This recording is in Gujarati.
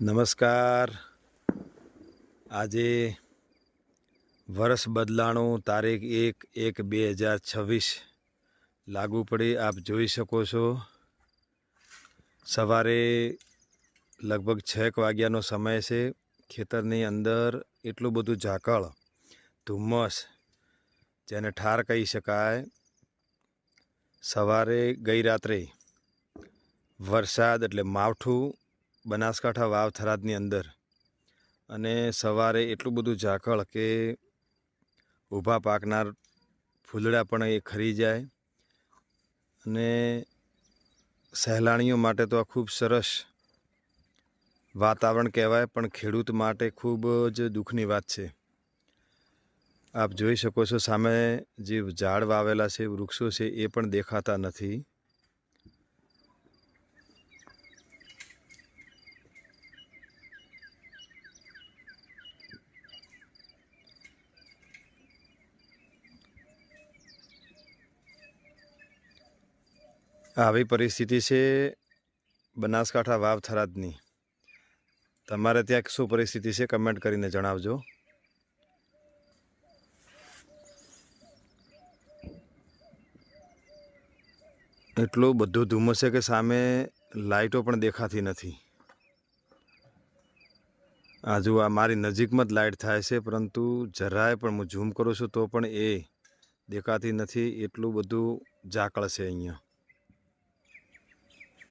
નમસ્કાર. આજે વર્ષ બદલાણું, તારીખ 1/1/2026 લાગુ પડી. આપ જોઈ શકો છો સવારે લગભગ 6 વાગ્યાનો સમય છે. ખેતરની અંદર એટલું બધું ઝાકળ, ધુમ્મસ, જેને ઠાર કહી શકાય. સવારે ગઈ રાત્રે વરસાદ એટલે માવઠું બનાસકાંઠા વાવ થરાદની અંદર, અને સવારે એટલું બધું ઝાકળ કે ઊભા પાકનાર ફૂલડા પણ એ ખરી જાય. અને સહેલાણીઓ માટે તો આ ખૂબ સરસ વાતાવરણ કહેવાય, પણ ખેડૂત માટે ખૂબ જ દુઃખની વાત છે. આપ જોઈ શકો છો સામે જે ઝાડ વાવેલા છે, વૃક્ષો છે, એ પણ દેખાતા નથી. આવી પરિસ્થિતિ છે બનાસકાંઠા વાવ થરાદની. તમારે ત્યાં શું પરિસ્થિતિ છે કમેન્ટ કરીને જણાવજો. એટલું બધું ધુમ્મસ છે કે સામે લાઇટો પણ દેખાતી નથી. આજુ આ મારી નજીકમાં જ લાઇટ થાય છે, પરંતુ જરાય પણ હું ઝૂમ કરું છું તો પણ એ દેખાતી નથી. એટલું બધું ઝાકળ છે અહીંયા.